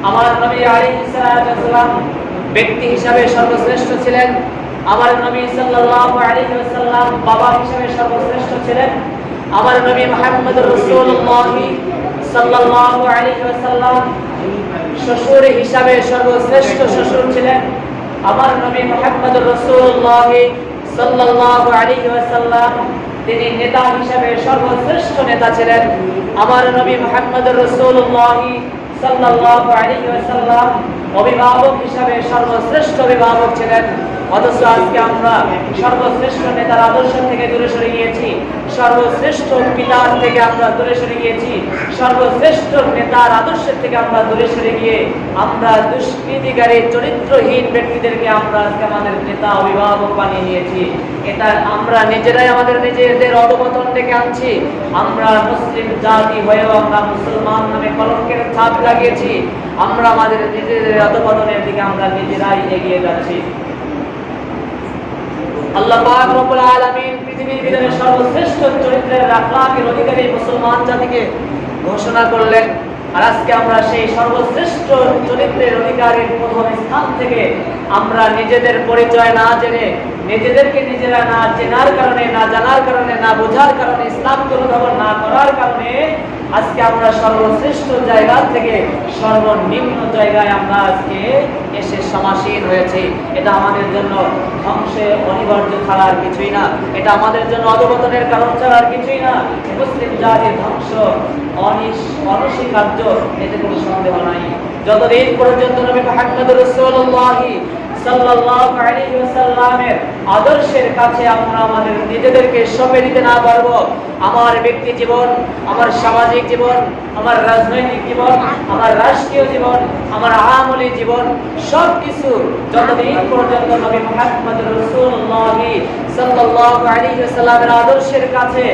আমার নবী আলাইহিস সালাম ব্যক্তি হিসাবে সর্বশ্রেষ্ঠ ছিলেন। আমার নবী সাল্লাল্লাহু আলাইহি ওয়াসাল্লাম বাবা হিসাবে সর্বশ্রেষ্ঠ ছিলেন। আমার নবী মুহাম্মদুর রাসূলুল্লাহ সাল্লাল্লাহু আলাইহি ওয়াসাল্লাম শ্বশুর হিসাবে সর্বশ্রেষ্ঠ শ্বশুর ছিলেন। আমার নবী মুহাম্মদুর রাসূলুল্লাহ সাল্লাল্লাহু আলাইহি ওয়াসাল্লাম তিনি নেতা হিসাবে সর্বশ্রেষ্ঠ নেতা ছিলেন। আমার নবী মুহাম্মদুর রাসূলুল্লাহ সাল্লাল্লাহু আলাইহি ওয়াসাল্লাম অভিভাবক হিসাবে সর্বশ্রেষ্ঠ অভিভাবক ছিলেন। অথচ আজকে আমরা সর্বশ্রেষ্ঠ নেতার আদর্শ থেকে দূরে সরে গিয়েছি, সর্বশ্রেষ্ঠ পিতার থেকে আমরা দূরে সরে গিয়েছি, সর্বশ্রেষ্ঠ নেতার আদর্শের থেকে আমরা দূরে সরে গিয়ে আমরা দুষ্কৃতিকারী চরিত্রহীন ব্যক্তিদেরকে আমরা আজকে আমাদের নেতা অভিভাবক বানিয়ে নিয়েছি। এটা আমরা নিজেরাই আমাদের নিজেদের অধঃপতন ডেকে আনছি। আমরা মুসলিম জাতি হয়েও আমরা মুসলমান নামে কলঙ্কের ছাপ লাগিয়েছি। আমরা আমাদের নিজেদের অধঃপতনের দিকে আমরা নিজেরাই এগিয়ে যাচ্ছি। আল্লাহ পাক রব্বুল আলামিন পৃথিবীর ভিতরে সর্বশ্রেষ্ঠ চরিত্রের আখলাকের অধিকারী মুসলমান জাতিকে ঘোষণা করলেন। আর আজকে আমরা সেই সর্বশ্রেষ্ঠ চরিত্রের অধিকারীর প্রথম স্থান থেকে আমরা নিজেদের পরিচয় না জেনে, নিজেদেরকে নিজেরা না চেনার কারণে, না জানার কারণে, না বোঝার কারণে, ইসলামকে অনুধাবন না করার কারণে আজকে আমরা সর্বশ্রেষ্ঠ জায়গা থেকে সর্বনিম্ন জায়গায় আমরা আজকে এসে সমাসীন হয়েছি। এটা আমাদের জন্য ধ্বংসে অনিবার্য ছাড়া আর কিছুই না, এটা আমাদের জন্য অধঃপতনের কারণ ছাড়া আর কিছুই না। মুসলিম জাতির ধ্বংস অনস্বীকার্য, এতে কোনো সন্দেহ নাই। যতদিন পর্যন্ত নবী মুহাম্মদ রাসূলুল্লাহ সাল্লাল্লাহু আলাইহি ওয়াসাল্লামের আদর্শের কাছে আমরা আমাদের নিজেদেরকে সঁপে দিতে না পারবো, আমার ব্যক্তি জীবন, আমার সামাজিক জীবন, আমার রাজনৈতিক জীবন, আমার রাষ্ট্রীয় জীবন, আমার আমলি জীবন, সবকিছু যতদিন পর্যন্ত নবী মুহাম্মদ রাসূলুল্লাহ সাল্লাল্লাহু আলাইহি ওয়াসাল্লামের আদর্শের কাছে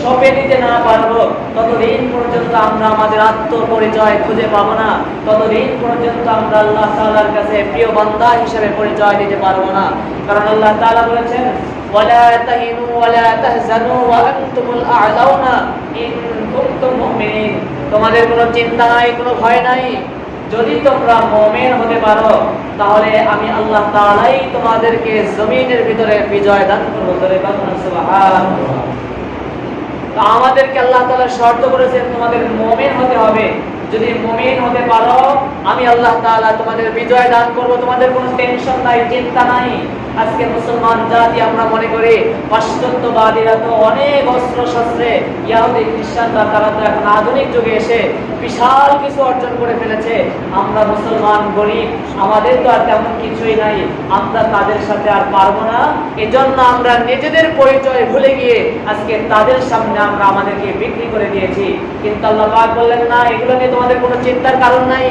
সঁপে দিতে না পারবো, ততদিন পর্যন্ত আমরা আমাদের আত্মপরিচয় খুঁজে পাবো না, ততদিন পর্যন্ত আমরা আল্লাহ তাআলার কাছে প্রিয় বান্দা হিসেবে পরিচয় দিতে পারবো না। কারণ আল্লাহ তাআলা বলেছেন, ওয়ালা তাহিনু ওয়ালা তাহজানু ওয়া আনতুমুল আ'লাউনা ইন কুনতুম মুমিনিন। তোমাদের কোনো চিন্তা নাই, কোনো ভয় নাই, যদি তোমরা মুমিন হতে পারো তাহলে আমি আল্লাহ তাআলাই তোমাদেরকে জমিনের ভিতরে বিজয় দান করব। সুবহানাল্লাহ। আমাদেরকে আল্লাহ তাআলা শর্ত করেছেন তোমাদের মুমিন হতে হবে। যদি মুমিন হতে পারো আমি আল্লাহ তাআলা তোমাদের বিজয় দান করব, তোমাদের কোনো টেনশন নাই, চিন্তা নাই। আজকে মুসলমান জাতি আমরা মনে করি পাশ্চাত্যবাদীরা তো অনেক অস্ত্র শস্ত্রে, ইহুদি খ্রিস্টানরা তারা তো এখন আধুনিক যুগে এসে বিশাল কিছু অর্জন করে ফেলেছে। আমরা মুসলমান গরিব, আমাদের তো আর তেমন কিছুই নাই, আমরা তাদের সাথে আর পারবো না। এজন্য আমরা নিজেদের পরিচয় ভুলে গিয়ে আজকে তাদের সামনে আমরা আমাদেরকে বিক্রি করে দিয়েছি। কিন্তু আল্লাহ পাক বললেন, না, এগুলো নিয়ে তোমাদের কোনো চিন্তার কারণ নাই।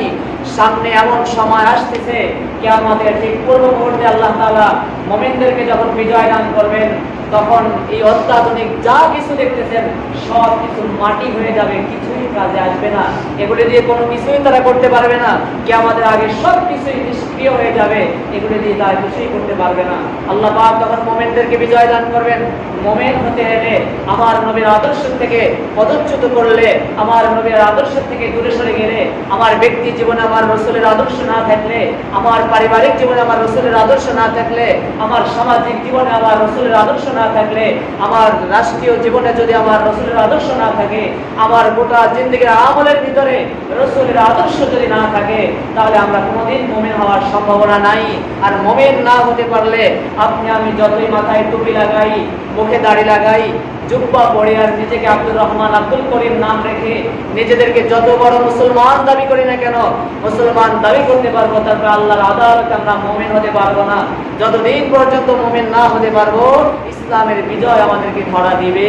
সামনে এমন সময় আসতেছে কিয়ামতের ঠিক পূর্ব মুহূর্তে আল্লাহ তাআলা মুমিনদেরকে যখন বিজয় দান করবেন, তখন এই অত্যাধুনিক যা কিছু দেখতেছেন সব কিছু মাটি হয়ে যাবে, কিছুই কাজে আসবে না। এগুলি দিয়ে কোনো কিছুই তারা করতে পারবে না। কিয়ামতের আগে সব কিছুই নিষ্ক্রিয় হয়ে যাবে, এগুলি দিয়ে তারা কিছুই করতে পারবে না। আল্লাহ পাক তখন মুমিনদেরকে বিজয় দান করবেন। মুমিন হতে হলে আমার নবীর আদর্শ থেকে পদচ্যুত করলে, আমার নবীর আদর্শ থেকে দূরে সরে গেলে, আমার ব্যক্তি জীবনে আমার রাসূলের আদর্শ না থাকলে, আমার পারিবারিক জীবনে আমার রাসূলের আদর্শ না থাকলে, আমার সামাজিক জীবনে আমার রাসূলের আদর্শ না থাকলে, আমার রাষ্ট্রীয় জীবনে যদি আমার রাসূলের আদর্শ না থাকে, আমার গোটা জিন্দেগীর আমলের ভিতরে রাসূলের আদর্শ যদি না থাকে, তাহলে আমরা কোনোদিন মুমিন হওয়ার সম্ভাবনা নাই। আর মুমিন না হতে পারলে আপনি আমি যতই মাথায় টুপি লাগাই, মুখে দাড়ি লাগাই, জুব্বা পরে আর নিজেকে আব্দুর রহমান, আব্দুল করিম নাম রেখে নিজেদেরকে যত বড় মুসলমান দাবি করি না কেন, মুসলমান দাবি করতে পারবো, তারপর আল্লাহর আদালতে আমরা মুমিন হতে পারবো না। যতদিন পর্যন্ত মুমিন না হতে পারবো, ইসলামের বিজয় আমাদেরকে ধরা দিবে